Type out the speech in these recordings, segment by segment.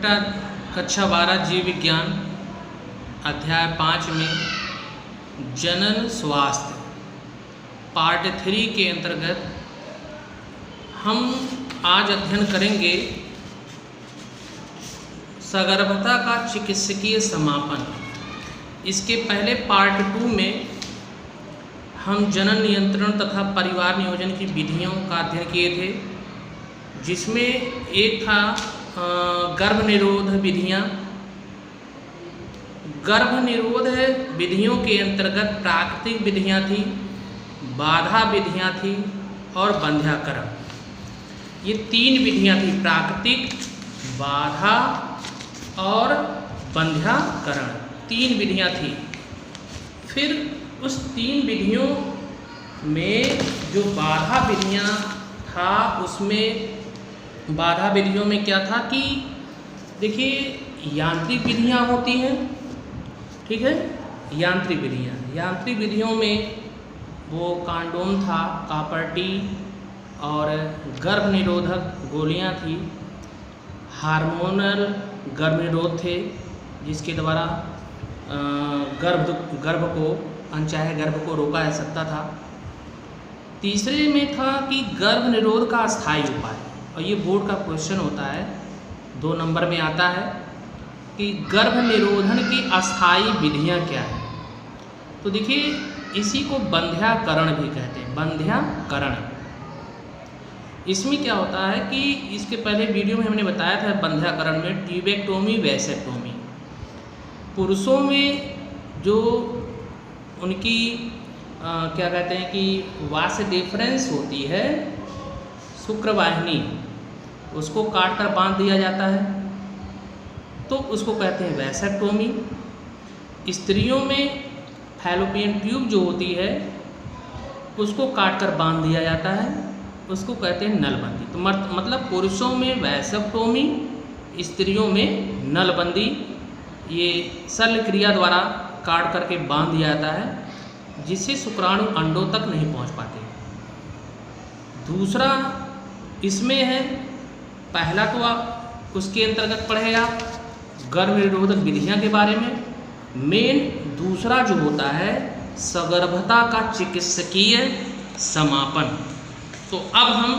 बेटा कक्षा 12 जीव विज्ञान अध्याय 5 में जनन स्वास्थ्य पार्ट 3 के अंतर्गत हम आज अध्ययन करेंगे सगर्भता का चिकित्सकीय समापन। इसके पहले पार्ट 2 में हम जनन नियंत्रण तथा परिवार नियोजन की विधियों का अध्ययन किए थे, जिसमें एक था गर्भ निरोध विधियाँ। गर्भ निरोध विधियों के अंतर्गत प्राकृतिक विधियाँ थी, बाधा विधियाँ थी और बंध्याकरण। ये 3 विधियाँ थी, प्राकृतिक, बाधा और बंध्याकरण, 3 विधियाँ थी। फिर उस 3 विधियों में जो बाधा विधियाँ था, उसमें बाधा विधियों में क्या था कि देखिए यांत्रिक विधियाँ होती हैं, ठीक है, यांत्रिक विधियों में वो कांडोम था, कापर्टी और गर्भ निरोधक गोलियाँ थी, हार्मोनल गर्भ निरोध थे जिसके द्वारा अनचाहे गर्भ को रोका जा सकता था। तीसरे में था कि गर्भ निरोध का अस्थायी उपाय, और ये बोर्ड का क्वेश्चन होता है, 2 नंबर में आता है कि गर्भ निरोधन की अस्थायी विधियाँ क्या है। तो देखिए इसी को बंध्याकरण भी कहते हैं, बंध्याकरण। इसमें क्या होता है कि इसके पहले वीडियो में हमने बताया था बंध्याकरण में ट्यूबेक्टोमी, वैसेक्टोमी। पुरुषों में जो उनकी क्या कहते हैं कि वास डिफरेंस होती है, शुक्रवाहिनी, उसको काट कर बांध दिया जाता है, तो उसको कहते हैं वैसेक्टोमी। स्त्रियों में फैलोपियन ट्यूब जो होती है उसको काट कर बांध दिया जाता है, उसको कहते हैं नलबंदी। तो मतलब पुरुषों में वैसेक्टोमी, स्त्रियों में नलबंदी। ये शल्य क्रिया द्वारा काट करके बांध दिया जाता है, जिससे शुक्राणु अंडों तक नहीं पहुंच पाते। दूसरा इसमें है, पहला तो आप उसके अंतर्गत पढ़े आप गर्भ निरोधक विधियाँ के बारे में। मेन दूसरा जो होता है सगर्भता का चिकित्सकीय समापन। तो अब हम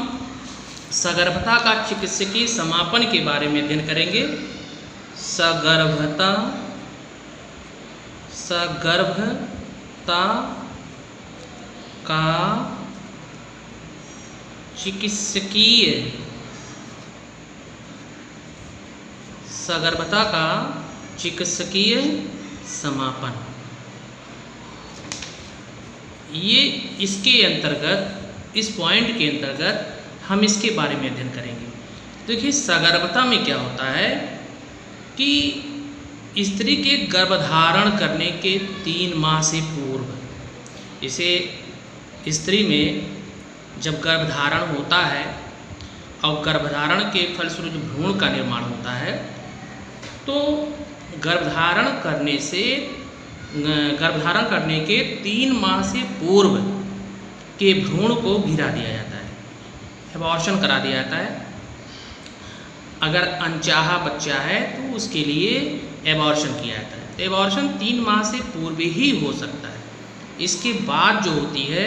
सगर्भता का चिकित्सकीय समापन के बारे में अध्ययन करेंगे। सगर्भता का चिकित्सकीय समापन। ये इसके अंतर्गत, इस पॉइंट के अंतर्गत हम इसके बारे में अध्ययन करेंगे। देखिए सगर्भता में क्या होता है कि स्त्री के गर्भधारण करने के 3 माह से पूर्व, इसे स्त्री में जब गर्भधारण होता है और गर्भधारण के फलस्वरूप भ्रूण का निर्माण होता है, तो गर्भधारण करने के 3 माह से पूर्व के भ्रूण को गिरा दिया जाता है, एबॉर्शन करा दिया जाता है। अगर अनचाहा बच्चा है तो उसके लिए एबॉर्शन किया जाता है। तो एबॉर्शन 3 माह से पूर्व ही हो सकता है। इसके बाद जो होती है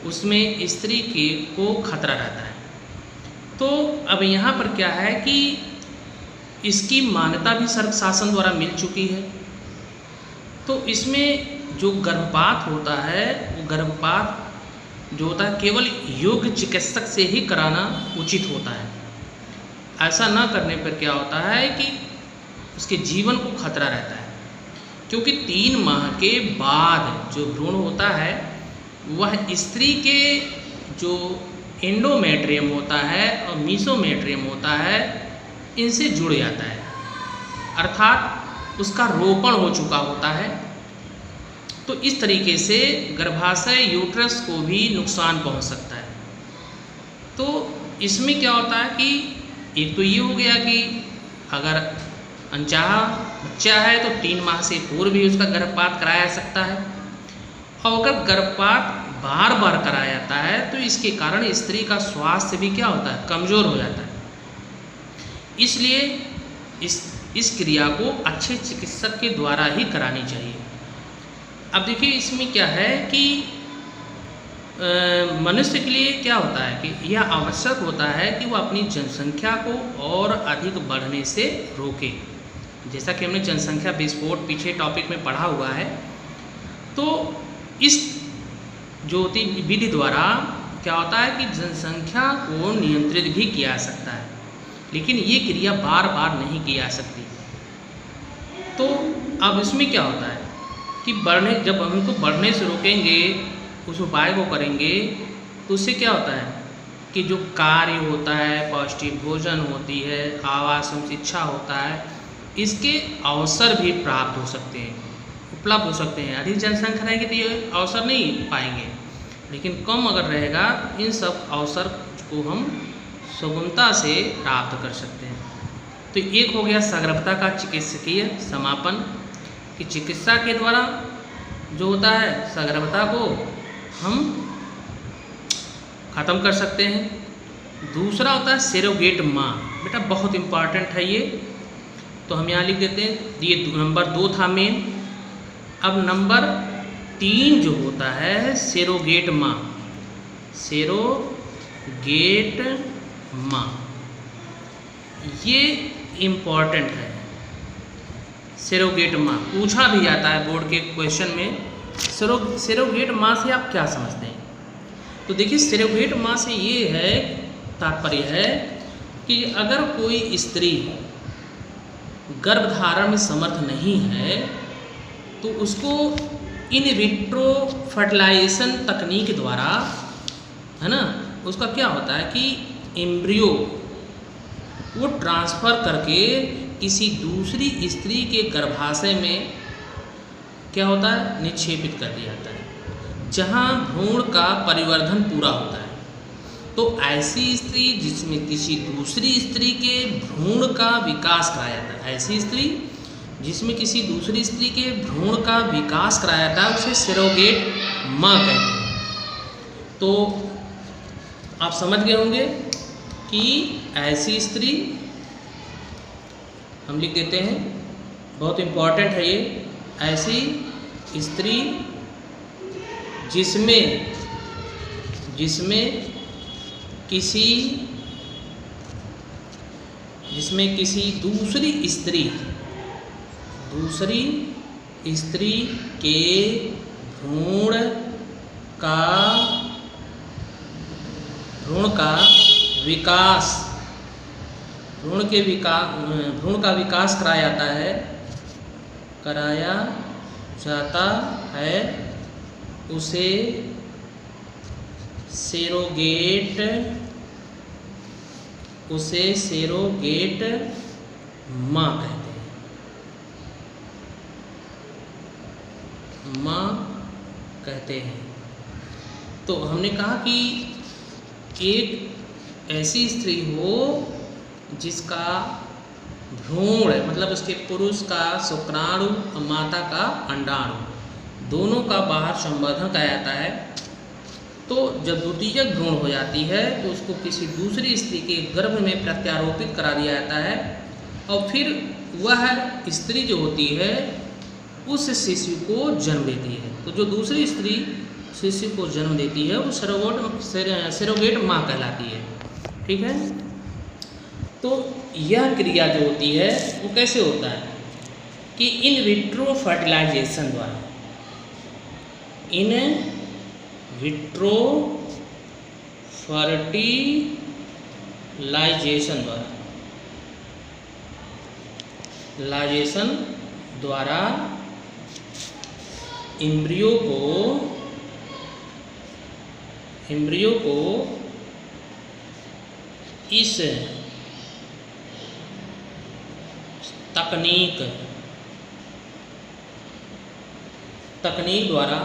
उसमें स्त्री को खतरा रहता है। तो अब यहाँ पर क्या है कि इसकी मान्यता भी सर्व शासन द्वारा मिल चुकी है। तो इसमें जो गर्भपात होता है, वो गर्भपात जो होता है केवल योग्य चिकित्सक से ही कराना उचित होता है। ऐसा ना करने पर क्या होता है कि उसके जीवन को खतरा रहता है, क्योंकि 3 माह के बाद जो भ्रूण होता है वह स्त्री के जो एंडोमेट्रियम होता है और मीसोमेट्रियम होता है, इनसे जुड़ जाता है, अर्थात उसका रोपण हो चुका होता है। तो इस तरीके से गर्भाशय यूट्रस को भी नुकसान पहुंच सकता है। तो इसमें क्या होता है कि एक तो ये हो गया कि अगर अनचाहा बच्चा है तो 3 माह से पूर्व भी उसका गर्भपात कराया जा सकता है, और अगर गर्भपात बार बार कराया जाता है तो इसके कारण स्त्री का स्वास्थ्य भी क्या होता है, कमज़ोर हो जाता है। इसलिए इस क्रिया को अच्छे चिकित्सक के द्वारा ही करानी चाहिए। अब देखिए इसमें क्या है कि मनुष्य के लिए क्या होता है कि यह आवश्यक होता है कि वह अपनी जनसंख्या को और अधिक बढ़ने से रोके। जैसा कि हमने जनसंख्या विस्फोट पीछे टॉपिक में पढ़ा हुआ है, तो इस ज्योति विधि द्वारा क्या होता है कि जनसंख्या को नियंत्रित भी किया जा सकता है, लेकिन ये क्रिया बार बार नहीं की जा सकती। तो अब इसमें क्या होता है कि जब हम उनको बढ़ने से रोकेंगे, उस उपाय को करेंगे, तो उससे क्या होता है कि जो कार्य होता है, पौष्टिक भोजन होती है, आवास एवं शिक्षा होता है, इसके अवसर भी प्राप्त हो सकते हैं, उपलब्ध हो सकते हैं। अधिक जनसंख्या रहेगी तो ये अवसर नहीं पाएंगे, लेकिन कम अगर रहेगा इन सब अवसर को हम सुगमता से प्राप्त कर सकते हैं। तो एक हो गया सगर्भता का चिकित्सकीय समापन, कि चिकित्सा के द्वारा जो होता है सगर्भता को हम ख़त्म कर सकते हैं। दूसरा होता है सरोगेट माँ। बेटा बहुत इम्पॉर्टेंट है ये, तो हम यहाँ लिख देते हैं। ये नंबर 2 था मेन। अब नंबर 3 जो होता है सरोगेट माँ। सरोगेट माँ ये इम्पॉर्टेंट है। सरोगेट माँ पूछा भी जाता है बोर्ड के क्वेश्चन में। सरोगेट माँ से आप क्या समझते हैं? तो देखिए सरोगेट माँ से ये है, तात्पर्य है कि अगर कोई स्त्री गर्भधारण में समर्थ नहीं है तो उसको इन विट्रो फर्टिलाइजेशन तकनीक द्वारा, है ना, उसका क्या होता है कि एम्ब्रियो वो ट्रांसफ़र करके किसी दूसरी स्त्री के गर्भाशय में क्या होता है निक्षेपित कर दिया जाता है, जहाँ भ्रूण का परिवर्धन पूरा होता है। तो ऐसी स्त्री जिसमें किसी दूसरी स्त्री के भ्रूण का विकास कराया जाता है, ऐसी स्त्री जिसमें किसी दूसरी स्त्री के भ्रूण का विकास कराया जाता है, उसे सरोगेट माँ कहते हैं। तो आप समझ गए होंगे कि ऐसी स्त्री हम लिख देते हैं, बहुत इम्पॉर्टेंट है ये, ऐसी स्त्री जिसमें किसी दूसरी स्त्री के भ्रूण का विकास कराया जाता है, उसे सरोगेट माँ कहते हैं। तो हमने कहा कि एक ऐसी स्त्री हो जिसका भ्रूण मतलब उसके पुरुष का शुक्राणु और माता का अंडाणु दोनों का बाहर संवर्धन कराया जाता है। तो जब द्वितीयक भ्रूण हो जाती है तो उसको किसी दूसरी स्त्री के गर्भ में प्रत्यारोपित करा दिया जाता है, और फिर वह स्त्री जो होती है उस शिशु को जन्म देती है। तो जो दूसरी स्त्री शिशु को जन्म देती है वो सरोगेट माँ कहलाती है। ठीक है, तो यह क्रिया जो होती है वो कैसे होता है कि इन विट्रो फर्टिलाइजेशन द्वारा, इन विट्रो फर्टिलाइजेशन द्वारा एम्ब्रियो को इस तकनीक द्वारा,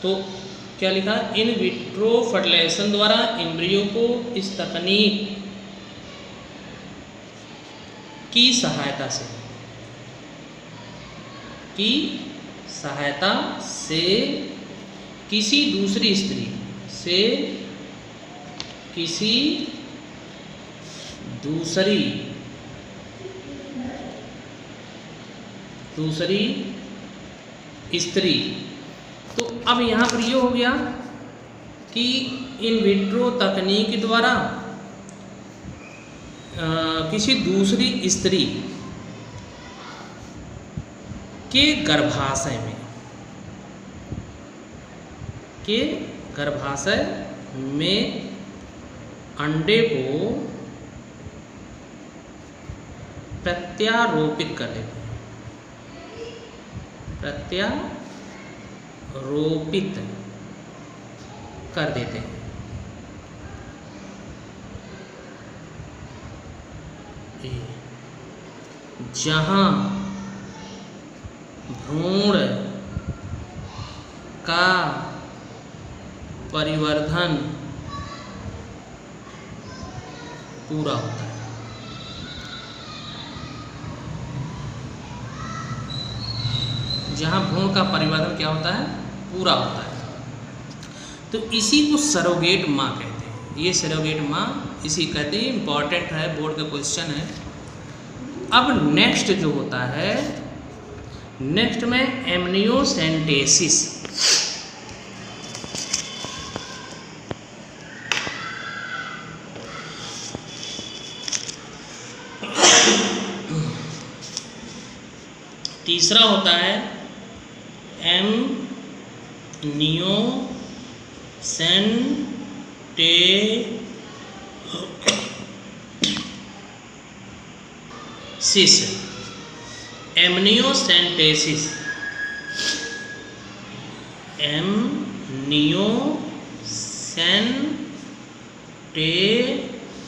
तो क्या लिखा, इन विट्रो फर्टिलाइजेशन द्वारा एम्ब्रियो को इस तकनीक की सहायता से किसी दूसरी स्त्री। तो अब यहाँ पर ये हो गया कि इन विट्रो तकनीक द्वारा किसी दूसरी स्त्री के गर्भाशय में अंडे को प्रत्यारोपित कर देते हैं, प्रत्यारोपित कर देते हैं। जहाँ भ्रूण का परिवर्धन पूरा होता है। जहाँ भ्रूण का परिवर्धन क्या होता है? पूरा होता है। तो इसी को सरोगेट माँ कहते हैं। ये सरोगेट माँ इसी कहते हैं, इम्पॉर्टेंट है, बोर्ड का क्वेश्चन है। अब नेक्स्ट जो होता है, नेक्स्ट में एमनियोसेंटेसिस। तीसरा होता है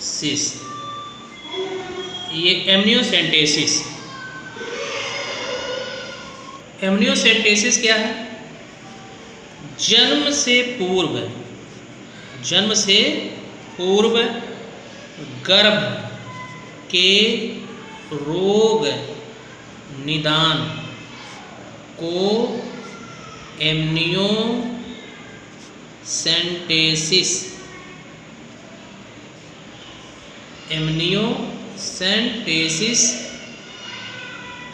एमनियोसेंटेसिस। ये एमनियोसेंटेसिस क्या है? जन्म से पूर्व गर्भ के रोग निदान को एमनियोसेंटेसिस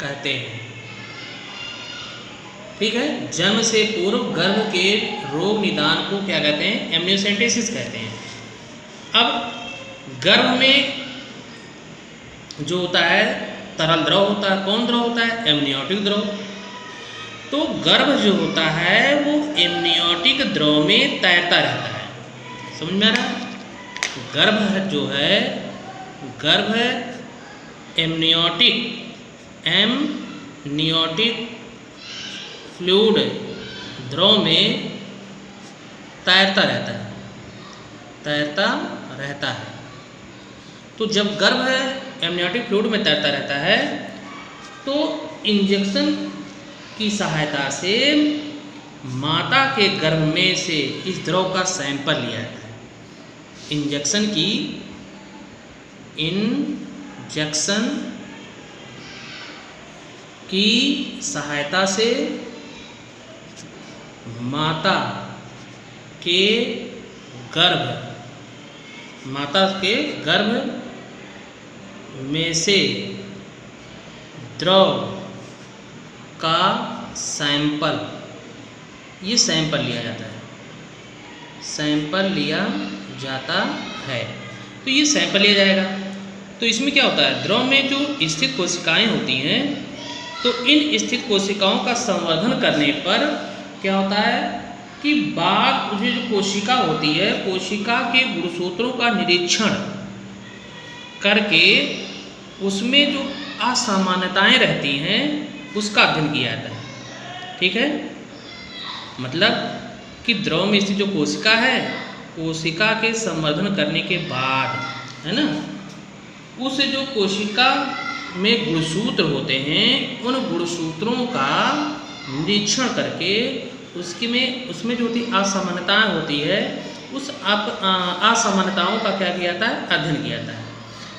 कहते हैं। ठीक है, जन्म से पूर्व गर्भ के रोग निदान को क्या कहते हैं? एमनियोसेंटेसिस कहते हैं। अब गर्भ में जो होता है तरल द्रव होता है। कौन द्रव होता है? एमनियोटिक द्रव। तो गर्भ जो होता है वो एमनियोटिक द्रव में तैरता रहता है। समझ में आ रहा है? गर्भ जो है, गर्भ एमनियोटिक फ्लूइड द्रव में तैरता रहता है। तो जब गर्भ एमनियोटिक फ्लूइड में तैरता रहता है तो इंजेक्शन की सहायता से माता के गर्भ में से इस द्रव का सैंपल लिया जाता है। इंजेक्शन की सहायता से माता के गर्भ में से द्रव का सैंपल लिया जाता है। तो ये सैंपल लिया जाएगा। तो इसमें क्या होता है? द्रव में जो स्थित कोशिकाएं होती हैं, तो इन स्थित कोशिकाओं का संवर्धन करने पर क्या होता है कि बाद जो कोशिका होती है, कोशिका के गुणसूत्रों का निरीक्षण करके उसमें जो असामान्यताएं रहती हैं उसका अध्ययन किया जाता है। ठीक है, मतलब कि द्रव में स्थित जो कोशिका है, कोशिका के संवर्धन करने के बाद, है ना, उस जो कोशिका में गुणसूत्र होते हैं, उन गुणसूत्रों का निरीक्षण करके उसमें जो होती असामान्यताएं होती है, उस असामान्यताओं का क्या किया जाता है? अध्ययन किया जाता है।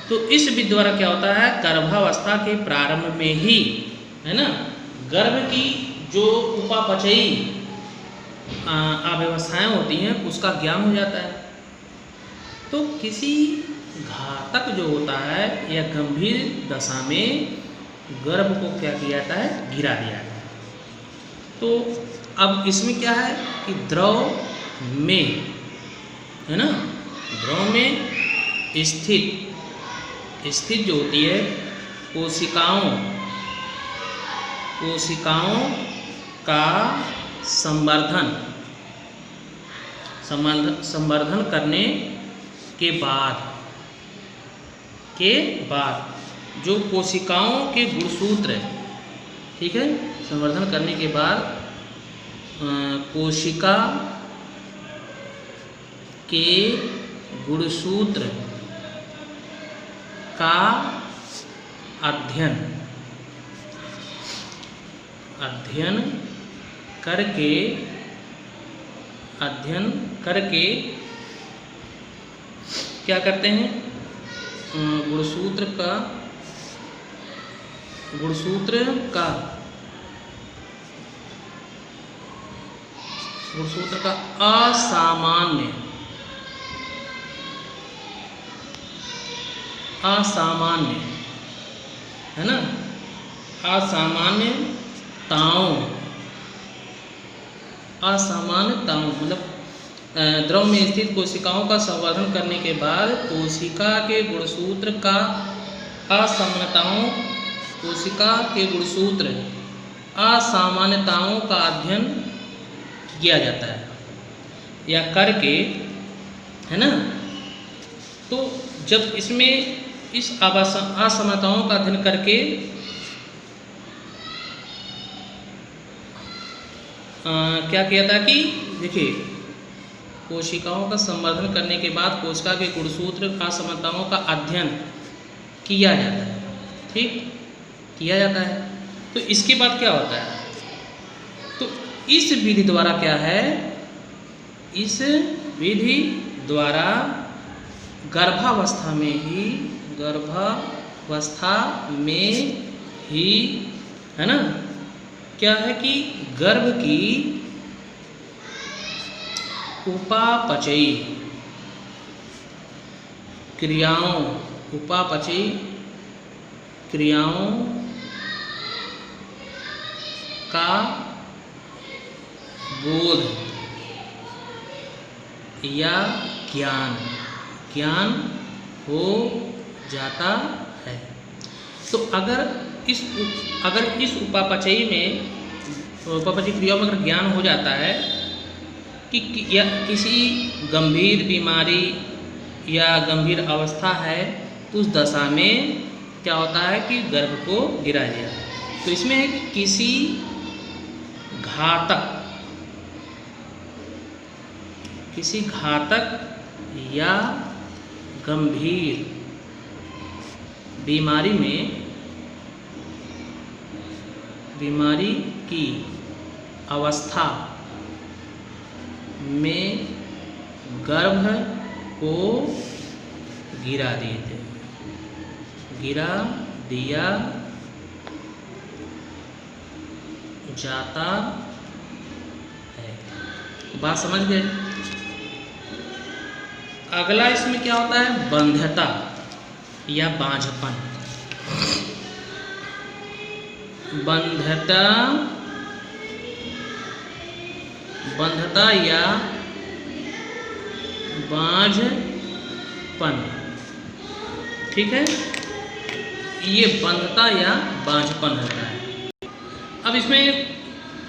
तो इस विधि द्वारा क्या होता है? गर्भावस्था के प्रारंभ में ही, है ना, गर्भ की जो उपापचयी अव्यवस्थाएं होती हैं उसका ज्ञान हो जाता है। तो किसी घातक जो होता है या गंभीर दशा में गर्भ को क्या किया जाता है, गिरा दिया जाता है। तो अब इसमें क्या है कि द्रव में, है ना, द्रव में स्थित जो होती है कोशिकाओं का संवर्धन करने के बाद जो कोशिकाओं के गुणसूत्र, ठीक है, संवर्धन करने के बाद कोशिका के गुणसूत्र का अध्ययन करके क्या करते हैं, गुणसूत्र का असामान्य, है ना, असामान्यताओं मतलब द्रव में स्थित कोशिकाओं का संवर्धन करने के बाद कोशिका के गुणसूत्र का असामान्यताओं का अध्ययन किया जाता है या करके, है ना। तो जब इसमें इस असमानताओं का अध्ययन करके क्या किया था कि देखिए, कोशिकाओं का संवर्धन करने के बाद कोशिका के गुणसूत्र असमानताओं का अध्ययन किया जाता है, ठीक, किया जाता है। तो इसके बाद क्या होता है, तो इस विधि द्वारा क्या है, इस विधि द्वारा गर्भावस्था में ही, है ना, क्या है कि गर्भ की उपापचयी क्रियाओं का बोध या ज्ञान हो जाता है। तो अगर इस उपापचयी क्रियाओं में अगर ज्ञान हो जाता है कि या किसी गंभीर बीमारी या गंभीर अवस्था है, तो उस दशा में क्या होता है कि गर्भ को गिरा दिया। तो इसमें किसी घातक या गंभीर बीमारी की अवस्था में गर्भ को गिरा दिया जाता है। बात समझ गए। अगला इसमें क्या होता है, बंध्यता या बांझपन। बंध्यता या बांझपन, ठीक है, ये बंध्यता या बांझपन होता है। अब इसमें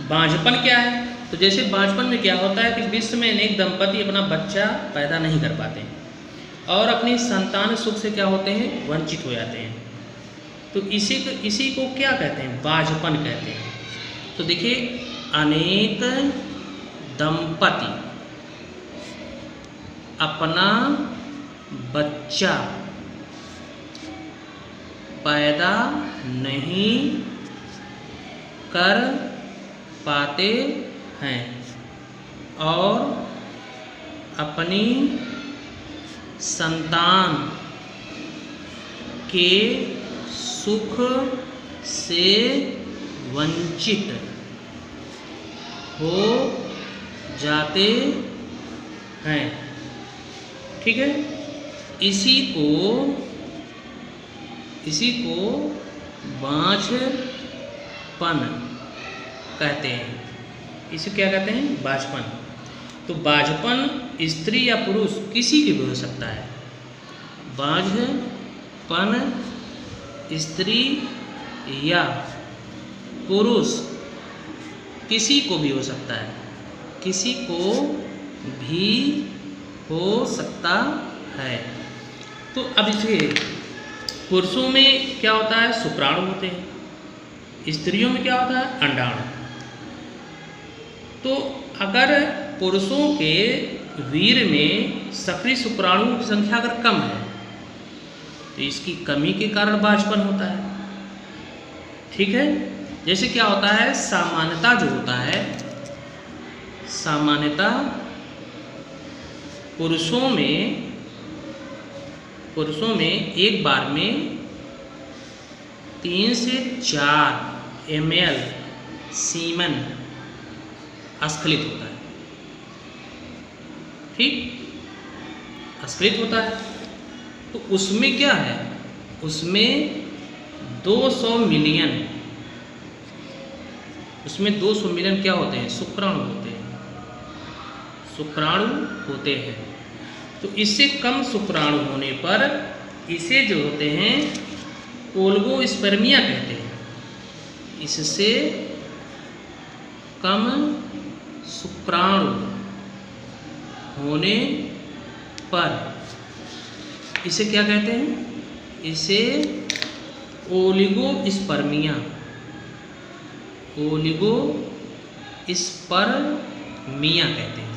बांझपन क्या है, तो जैसे बांझपन में क्या होता है कि विश्व में अनेक दंपति अपना बच्चा पैदा नहीं कर पाते हैं और अपनी संतान सुख से क्या होते हैं, वंचित हो जाते हैं। तो इसी को क्या कहते हैं, बांझपन कहते हैं। तो देखिए, अनेक दंपति अपना बच्चा पैदा नहीं कर पाते हैं और अपनी संतान के सुख से वंचित हो जाते हैं, ठीक है। इसी को बाझपन कहते हैं। इसे क्या कहते हैं? बाझपन। तो बाझपन स्त्री या पुरुष किसी की भी हो सकता है। बाझपन स्त्री या पुरुष किसी को भी हो सकता है, किसी को भी हो सकता है। तो अब इसे पुरुषों में क्या होता है? शुक्राणु होते हैं। स्त्रियों में क्या होता है? अंडाणु। तो अगर पुरुषों के वीर्य में सक्रिय शुक्राणुओं की संख्या अगर कम है तो इसकी कमी के कारण बाझपन होता है। ठीक है। जैसे क्या होता है? सामान्यता जो होता है, सामान्यता पुरुषों में एक बार में 3 से 4 ml सीमन अस्खलित होता है। ठीक, अस्खलित होता है। तो उसमें क्या है? उसमें 200 मिलियन क्या होते हैं? शुक्राणु होते हैं। शुक्राणु होते हैं। तो इससे कम शुक्राणु होने पर इसे जो होते हैं ओलिगोस्पर्मिया कहते हैं। इससे कम शुक्राणु होने पर इसे क्या कहते हैं? इसे ओलिगोस्पर्मिया कहते हैं।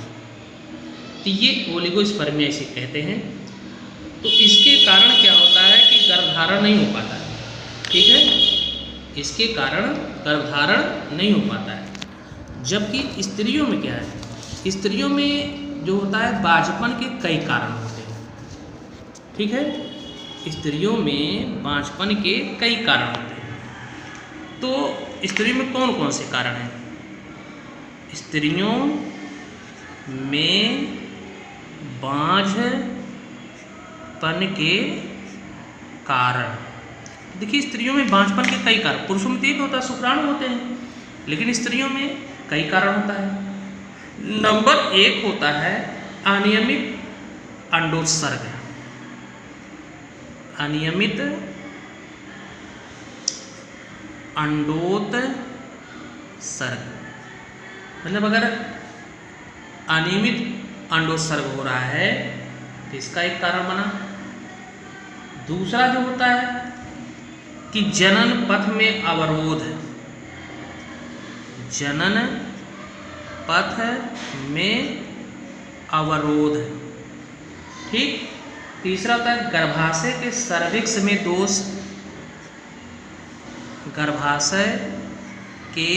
तो ये ओलिगोस्पर्मिया इसे कहते हैं। तो इसके कारण क्या होता है कि गर्भधारण नहीं हो पाता है। ठीक है, इसके कारण गर्भधारण नहीं हो पाता है। जबकि स्त्रियों में क्या है? स्त्रियों में जो होता है बाझपन के कई कारण होते हैं। ठीक है, स्त्रियों में बाझपन के कई कारण होते हैं। तो स्त्रियों में कौन कौन से कारण हैं? स्त्रियों में बाझपन के कारण, देखिए स्त्रियों में बाझपन के कई कारण, पुरुषों में तो एक होता है शुक्राणु होते हैं, लेकिन स्त्रियों में कई कारण होता है। नंबर 1 होता है अनियमित अंडोत्सर्ग। अनियमित अंडोत्सर्ग मतलब अगर अनियमित अंडोत्सर्ग हो रहा है तो इसका एक कारण बना। दूसरा जो होता है कि जनन पथ में अवरोध, जनन पथ में अवरोध। ठीक। तीसरा होता है गर्भाशय के सर्विक्स में दोष, गर्भाशय के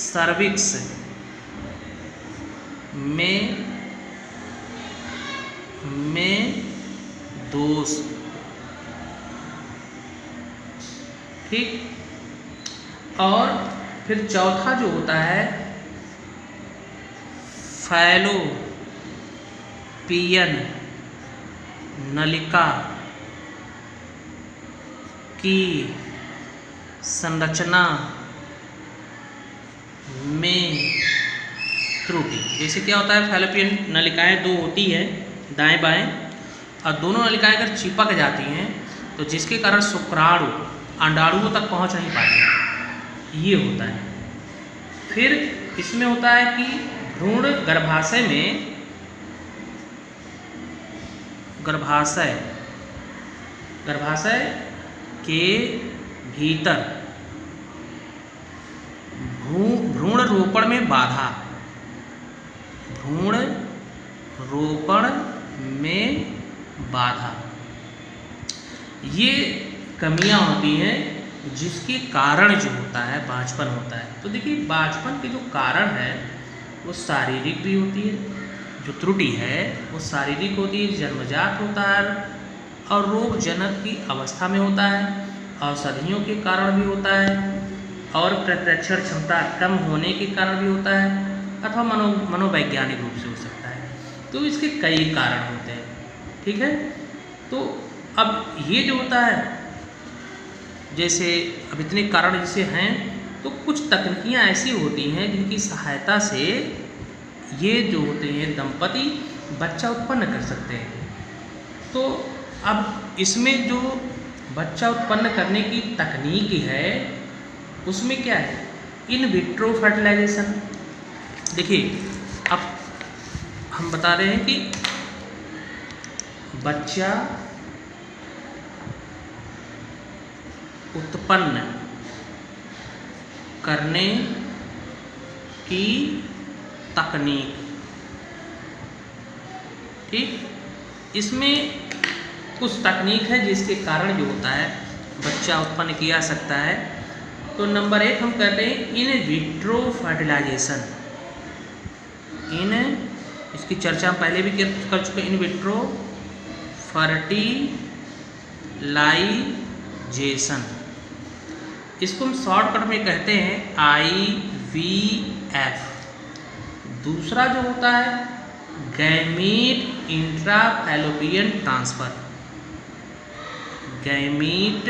सर्विक्स में दोष। ठीक। और फिर चौथा जो होता है फैलोपियन नलिका की संरचना में त्रुटि। जैसे क्या होता है, फैलोपियन नलिकाएं 2 होती है दाएं बाएं, और दोनों नलिकाएं अगर चिपक जाती हैं तो जिसके कारण शुक्राणु अंडाणुओं तक पहुंच नहीं पाते, ये होता है। फिर इसमें होता है कि भ्रूण गर्भाशय के भीतर भ्रूण रोपण में बाधा, भ्रूण रोपण में बाधा, ये कमियां होती हैं जिसके कारण जो होता है बाझपन होता है। तो देखिए बाझपन के जो कारण है वो शारीरिक भी होती है, जो त्रुटि है वो शारीरिक होती है, जन्मजात होता है और रोगजनक की अवस्था में होता है, औषधियों के कारण भी होता है, और प्रतिरक्षण क्षमता कम होने के कारण भी होता है, अथवा मनोवैज्ञानिक रूप से हो सकता है। तो इसके कई कारण होते हैं, ठीक है। तो अब ये जो होता है, जैसे अब इतने कारण जैसे हैं, तो कुछ तकनीकियाँ ऐसी होती हैं जिनकी सहायता से ये जो होते हैं दंपति बच्चा उत्पन्न कर सकते हैं। तो अब इसमें जो बच्चा उत्पन्न करने की तकनीक है उसमें क्या है, इन विट्रो फर्टिलाइजेशन। देखिए अब हम बता रहे हैं कि बच्चा उत्पन्न करने की तकनीक, ठीक। इसमें कुछ तकनीक है जिसके कारण जो होता है बच्चा उत्पन्न किया सकता है। तो नंबर 1 हम कहते हैं इन विट्रो फर्टिलाइजेशन। इसकी चर्चा हम पहले भी कर चुके हैं, इन विट्रो फर्टिलाइजेशन। इसको हम शॉर्टकट में कहते हैं IVF। दूसरा जो होता है gamete intra fallopian transfer. Gamete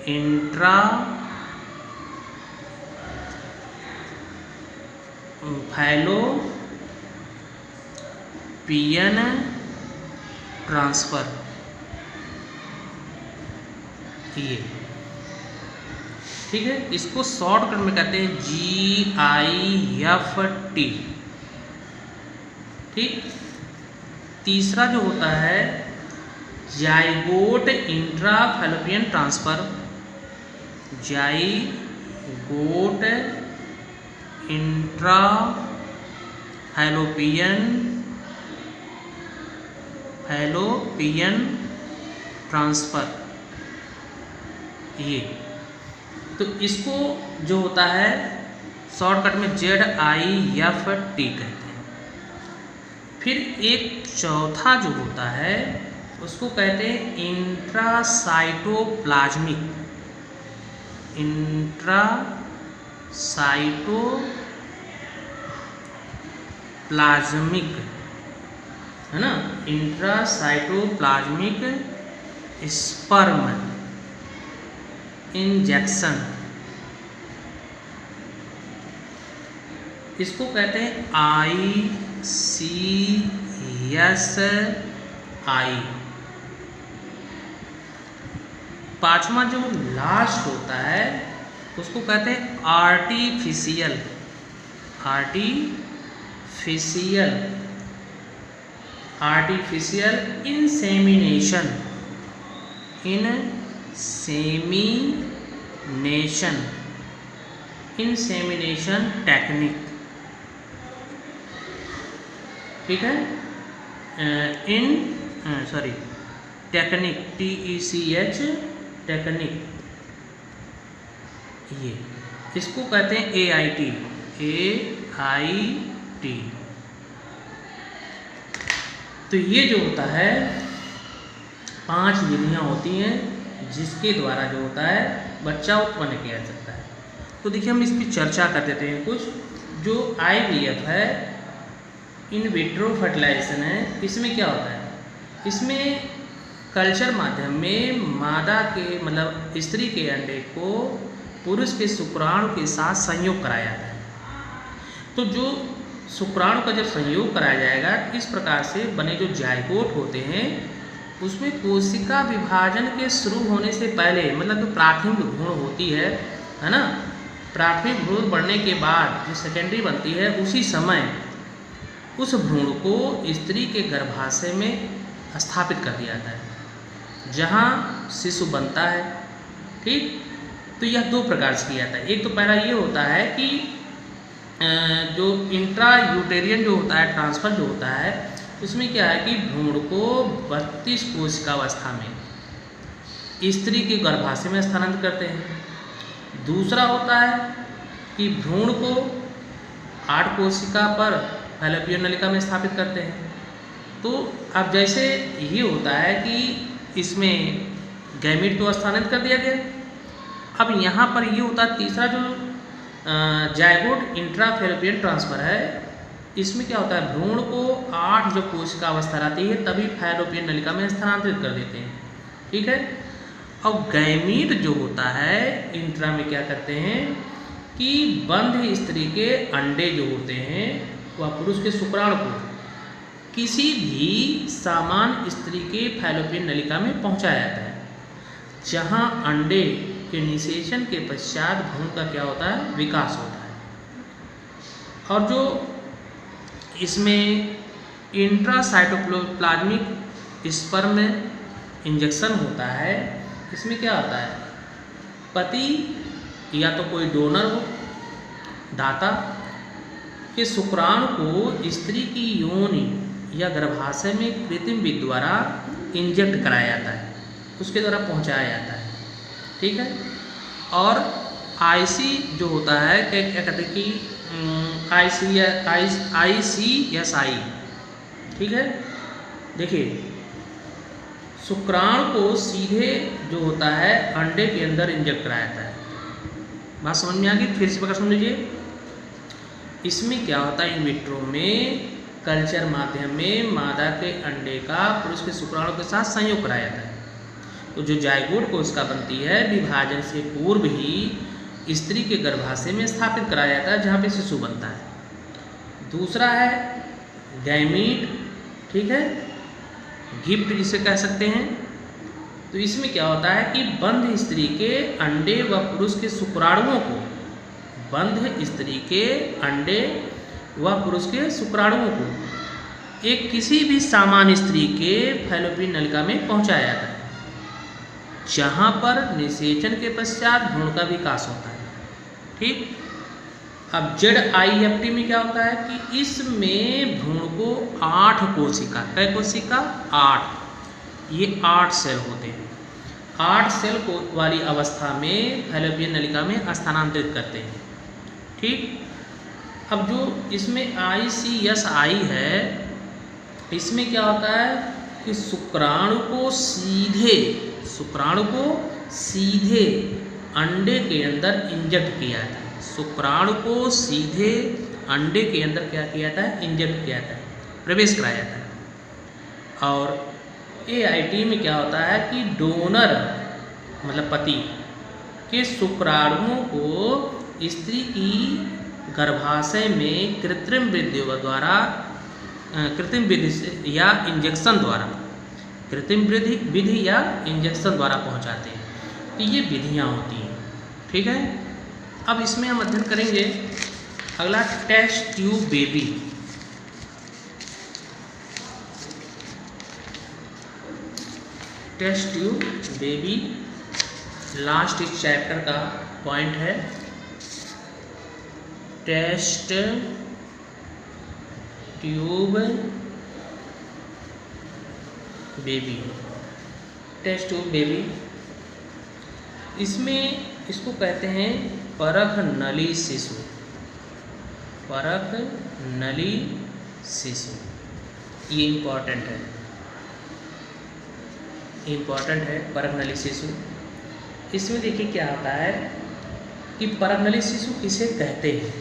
intra fallopian transfer, ये ठीक है। इसको शॉर्टकट में कहते हैं GIFT, ठीक। तीसरा जो होता है zygote intra fallopian transfer. Zygote intra fallopian transfer, ये। तो इसको जो होता है शॉर्टकट में ZIFT कहते हैं। फिर एक चौथा जो होता है उसको कहते हैं इंट्रासाइटोप्लाज्मिक। इंट्रासाइटोप्लाज्मिक, है ना, इंट्रासाइटोप्लाज्मिक स्पर्म इंजेक्शन, इसको कहते हैं ICSI। पांचवा जो लास्ट होता है उसको कहते हैं आर्टिफिशियल इंसेमिनेशन टेक्निक, ठीक है। टेक्निक TECH टेक्निक, ये इसको कहते हैं AIT। तो ये जो होता है 5 विधियाँ होती हैं जिसके द्वारा जो होता है बच्चा उत्पन्न किया जाता है। तो देखिए हम इसकी चर्चा कर देते हैं कुछ। जो IVF है, इन विट्रो फर्टिलाइजेशन है, इसमें क्या होता है, इसमें कल्चर माध्यम में मादा के मतलब स्त्री के अंडे को पुरुष के शुक्राणु के साथ संयोग कराया जाता है। तो जो शुक्राणु का जब संयोग कराया जाएगा, इस प्रकार से बने जो जाइगोट होते हैं उसमें कोशिका विभाजन के शुरू होने से पहले, मतलब जो प्राथमिक भ्रूण होती है ना, प्राथमिक भ्रूण बढ़ने के बाद जो सेकेंडरी बनती है, उसी समय उस भ्रूण को स्त्री के गर्भाशय में स्थापित कर दिया जाता है जहाँ शिशु बनता है, ठीक। तो यह 2 प्रकार से किया जाता है। एक तो पहला ये होता है कि जो इंट्रा यूटेरियन जो होता है ट्रांसफ़र जो होता है, उसमें क्या है कि भ्रूण को 32 कोशिका अवस्था में स्त्री के गर्भाशय में स्थानांतरित करते हैं। दूसरा होता है कि भ्रूण को 8 कोशिका पर फैलोपियन नलिका में स्थापित करते हैं। तो अब जैसे ये होता है कि इसमें गैमीट तो स्थानांतरित कर दिया गया, अब यहाँ पर ये होता है तीसरा जो जाइगोट इंट्रा फैलोपियन ट्रांसफ़र है, इसमें क्या होता है, भ्रूण को 8 जब कोशिका अवस्था रहती है तभी फैलोपियन नलिका में स्थानांतरित कर देते हैं। ठीक है। और गैमीट जो होता है इंट्रा में क्या करते हैं कि बंध स्त्री के अंडे जो होते हैं वह पुरुष के शुक्राणु को किसी भी सामान्य स्त्री के फैलोपियन नलिका में पहुंचाया जाता है, जहां अंडे के निषेचन के पश्चात भ्रूण का क्या होता है, विकास होता है। और जो इसमें इंट्रासाइटोप्लाज्मिक स्पर्म इंजेक्शन होता है, इसमें क्या होता है, पति या तो कोई डोनर हो, दाता के शुक्राणु को स्त्री की योनि या गर्भाशय में कृत्रिम विधि द्वारा इंजेक्ट कराया जाता है, उसके द्वारा पहुंचाया जाता है। ठीक है। और आईसी जो होता है क्या कहते हैं कि ICSI, ठीक है। देखिए शुक्राणु को सीधे जो होता है अंडे के अंदर इंजेक्ट कराया जाता है। बात समझ में आ गई? फिर से पकड़ सुन लीजिए। इसमें क्या होता है, इन विट्रो में कल्चर माध्यम में मादा के अंडे का पुरुष के शुक्राणु के साथ संयोग कराया जाता है। तो जो जायगोट कोशिका बनती है विभाजन से पूर्व ही स्त्री के गर्भाशय में स्थापित कराया जाता है, जहाँ पे शिशु बनता है। दूसरा है गैमीट, ठीक है, गिफ्ट जिसे कह सकते हैं। तो इसमें क्या होता है कि बंध स्त्री के अंडे व पुरुष के शुक्राणुओं को, बंध स्त्री के अंडे व पुरुष के शुक्राणुओं को एक किसी भी सामान्य स्त्री के फैलोपियन नलिका में पहुंचाया जाता है, जहां पर निषेचन के पश्चात भ्रूण का विकास होता है। ठीक। अब ZIFT में क्या होता है कि इसमें भ्रूण को 8 कोशिका, कै कोशिका, 8, ये 8 सेल होते हैं। 8 सेल को वाली अवस्था में फैलोपियन नलिका में स्थानांतरित करते हैं। ठीक। अब जो इसमें ICSI है, इसमें क्या होता है कि शुक्राणु को सीधे अंडे के अंदर इंजेक्ट किया जाता है। शुक्राणु को सीधे अंडे के अंदर क्या किया जाता है, इंजेक्ट किया जाता है, प्रवेश कराया जाता है। और AIT में क्या होता है कि डोनर मतलब पति के शुक्राणुओं को स्त्री की गर्भाशय में कृत्रिम विधि द्वारा, कृत्रिम विधि से या इंजेक्शन द्वारा, कृत्रिम विधि या इंजेक्शन द्वारा पहुंचाते हैं। तो ये विधियां होती हैं। ठीक है। अब इसमें हम अध्ययन करेंगे अगला test tube baby. Test tube baby last इस चैप्टर का पॉइंट है। Test tube baby, test tube baby, इसमें इसको कहते हैं परख नली शिशु, परख नली शिशु। ये इम्पॉर्टेंट है, इम्पॉर्टेंट है परख नली शिशु। इसमें देखिए क्या होता है कि परख नली शिशु किसे कहते हैं।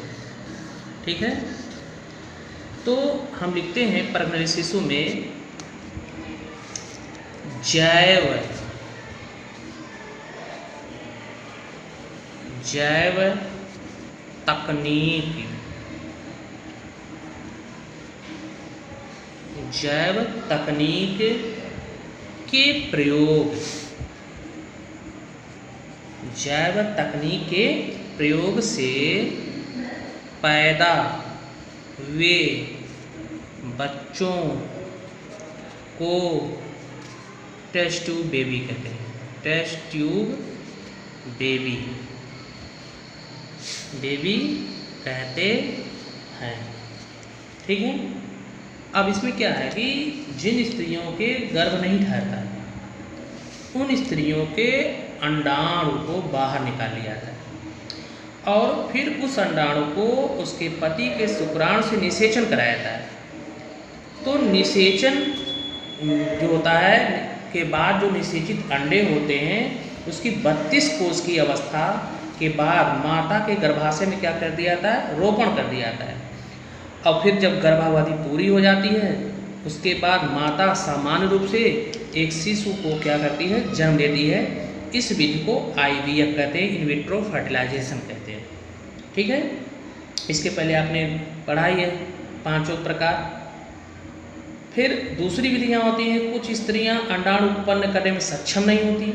ठीक है। तो हम लिखते हैं परख नली शिशु में जैव तकनीक, जैव तकनीक के प्रयोग, जैव तकनीक के प्रयोग से पैदा हुए बच्चों को टेस्ट ट्यूब बेबी कहते हैं। टेस्ट ट्यूब बेबी, बेबी कहते हैं। ठीक है। अब इसमें क्या है कि जिन स्त्रियों के गर्भ नहीं ठहरता, उन स्त्रियों के अंडाणु को बाहर निकाल लिया जाता है और फिर उस अंडाणु को उसके पति के शुक्राणु से निषेचन कराया जाता है। तो निषेचन जो होता है के बाद जो निषेचित अंडे होते हैं उसकी 32 कोष की अवस्था के बाद माता के गर्भाशय में क्या कर दिया जाता है, रोपण कर दिया जाता है। और फिर जब गर्भावधि पूरी हो जाती है उसके बाद माता सामान्य रूप से एक शिशु को क्या करती है, जन्म देती है। इस विधि को IVF कहते हैं, इन विट्रो फर्टिलाइजेशन कहते हैं। ठीक है, इसके पहले आपने पढ़ाई है 5 प्रकार। फिर दूसरी विधियाँ होती हैं, कुछ स्त्रियाँ अंडाणु उत्पन्न करने में सक्षम नहीं होती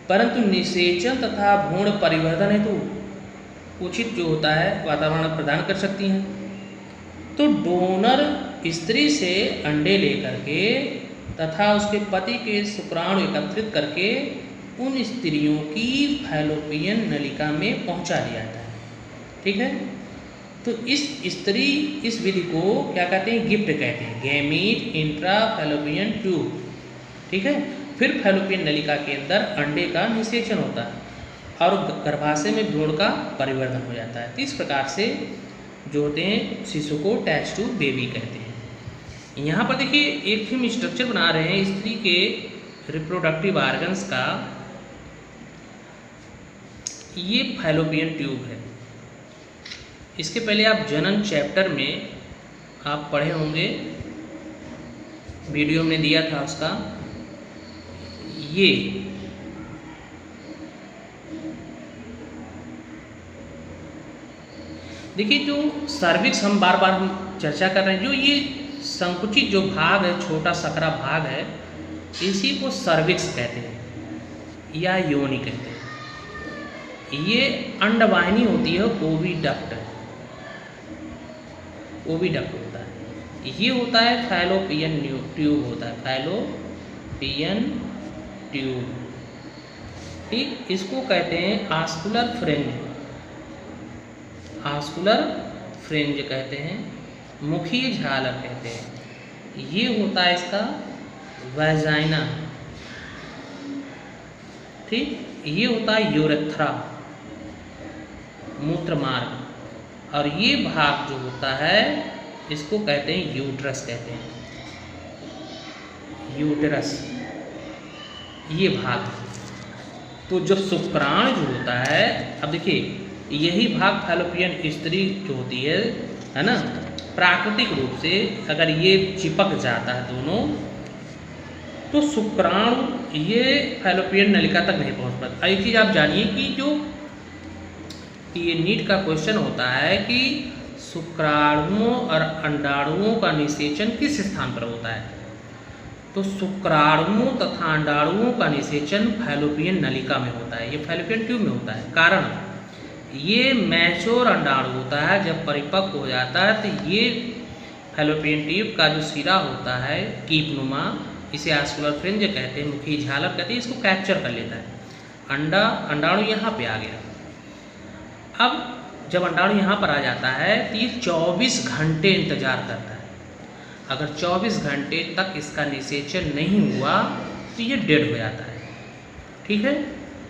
परंतु निषेचन तथा भ्रूण परिवर्धन हेतु उचित जो होता है वातावरण प्रदान कर सकती हैं। तो डोनर स्त्री से अंडे लेकर के तथा उसके पति के शुक्राणु एकत्रित करके उन स्त्रियों की फैलोपियन नलिका में पहुंचा दिया जाता है। ठीक है, तो इस विधि को क्या कहते हैं, गिफ्ट कहते हैं, गैमीट इंट्रा फैलोपियन ट्यूब। ठीक है, फिर फैलोपियन नलिका के अंदर अंडे का निषेचन होता है और गर्भाशय में भ्रूण का परिवर्धन हो जाता है। तो इस प्रकार से जो होते हैं शिशु को टैच टू बेबी कहते हैं। यहाँ पर देखिए एक हम स्ट्रक्चर बना रहे हैं स्त्री के रिप्रोडक्टिव ऑर्गन्स का। ये फैलोपियन ट्यूब है। इसके पहले आप जनन चैप्टर में आप पढ़े होंगे, वीडियो में दिया था उसका। ये देखिए जो सर्विक्स हम बार बार हम चर्चा कर रहे हैं, जो ये संकुचित जो भाग है, छोटा सकरा भाग है, इसी को सर्विक्स कहते हैं या योनि कहते हैं। ये अंडवाहिनी होती है, ओविडक्ट होता है। ये होता है फैलोपियन ट्यूब होता है, फैलोपियन ट्यूब। ठीक, इसको कहते हैं आस्कुलर फ्रेंज कहते हैं, मुखीय झालर कहते हैं। ये होता है इसका वैजाइना। ठीक, ये होता है यूरेथ्रा, मूत्र मार्ग। और ये भाग जो होता है इसको कहते हैं यूट्रस कहते हैं, यूटेरस ये भाग। तो जब शुक्राणु जो होता है, अब देखिए यही भाग फैलोपियन स्त्री जो होती है ना, प्राकृतिक रूप से अगर ये चिपक जाता है दोनों, तो शुक्राणु ये फैलोपियन नलिका तक नहीं पहुंच पाता। एक चीज़ आप जानिए कि जो ये नीट का क्वेश्चन होता है कि शुक्राणुओं और अंडाणुओं का निषेचन किस स्थान पर होता है, तो शुक्राणुओं तथा अंडाणुओं का निषेचन फैलोपियन नलिका में होता है, ये फैलोपियन ट्यूब में होता है। कारण ये मैच्योर अंडाणु होता है, जब परिपक्व हो जाता है तो ये फैलोपियन ट्यूब का जो सिरा होता है कीपनुमा, इसे आस्कुलर फ्रिंज कहते हैं, मुखी झालर कहते हैं, इसको कैप्चर कर लेता है। अंडाणु यहाँ पे आ गया। अब जब अंडाणु यहाँ पर आ जाता है तो ये 24 घंटे इंतजार करता है। अगर 24 घंटे तक इसका निषेचन नहीं हुआ तो ये डेड हो जाता है। ठीक है,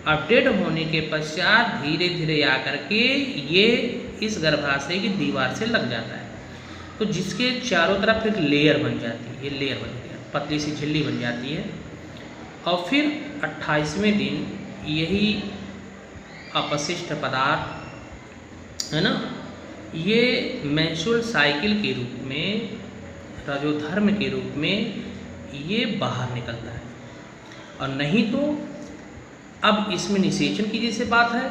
और डेड होने के पश्चात धीरे धीरे आकर के ये इस गर्भाशय की दीवार से लग जाता है, तो जिसके चारों तरफ फिर लेयर बन जाती है, ये लेयर बन गया, पतली सी झिल्ली बन जाती है। और फिर 28वें दिन यही अपशिष्ट पदार्थ है ना, ये मेंस्ट्रुअल साइकिल के रूप में, रजोधर्म के रूप में ये बाहर निकलता है। और नहीं तो अब इसमें निषेचन की जैसे बात है,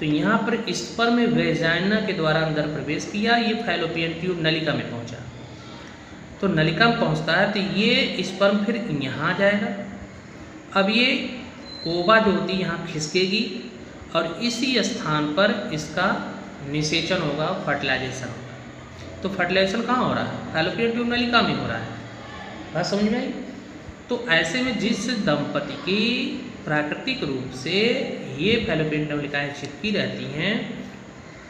तो यहाँ पर स्पर्म में वेजाइना के द्वारा अंदर प्रवेश किया, ये फैलोपियन ट्यूब नलिका में पहुँचा। तो नलिका में पहुँचता है तो ये स्पर्म फिर यहाँ आ जाएगा। अब ये ओवा जो होती है यहाँ खिसकेगी और इसी स्थान पर इसका निषेचन होगा, फर्टिलाइजेशन होगा। तो फर्टिलाइजेशन कहाँ हो रहा है, फैलोपियन ट्यूब नलिका में हो रहा है। बात समझ में आई? तो ऐसे में जिस दंपति की प्राकृतिक रूप से ये फैलोपियन नलिकाएँ चिपकी रहती हैं,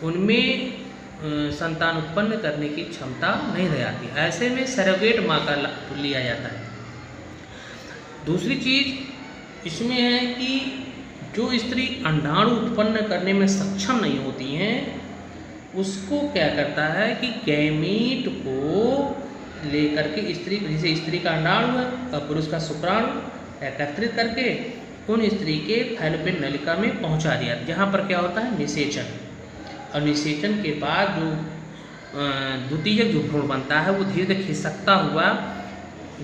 उनमें संतान उत्पन्न करने की क्षमता नहीं रह जाती। ऐसे में सरोगेट माँ का लिया जाता है। दूसरी चीज़ इसमें है कि जो स्त्री अंडाणु उत्पन्न करने में सक्षम नहीं होती हैं, उसको क्या करता है कि गैमीट को लेकर के स्त्री, जैसे स्त्री का अंडाणु है और पुरुष का शुक्राणु, एकत्रित करके उन स्त्री के फैलोपियन नलिका में पहुंचा दिया, जहाँ पर क्या होता है निषेचन। और निषेचन के बाद जो द्वितीयक जो भ्रूण बनता है वो धीरे धीरे खिसकता हुआ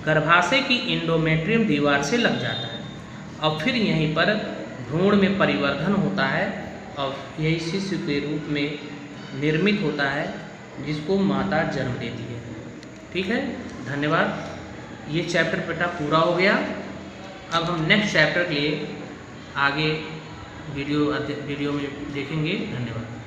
गर्भाशय की एंडोमेट्रियम दीवार से लग जाता है और फिर यहीं पर भ्रूण में परिवर्धन होता है और यही शिशु के रूप में निर्मित होता है जिसको माता जन्म देती है। ठीक है, धन्यवाद। ये चैप्टर बेटा पूरा हो गया। अब हम नेक्स्ट चैप्टर के लिए आगे वीडियो में देखेंगे। धन्यवाद।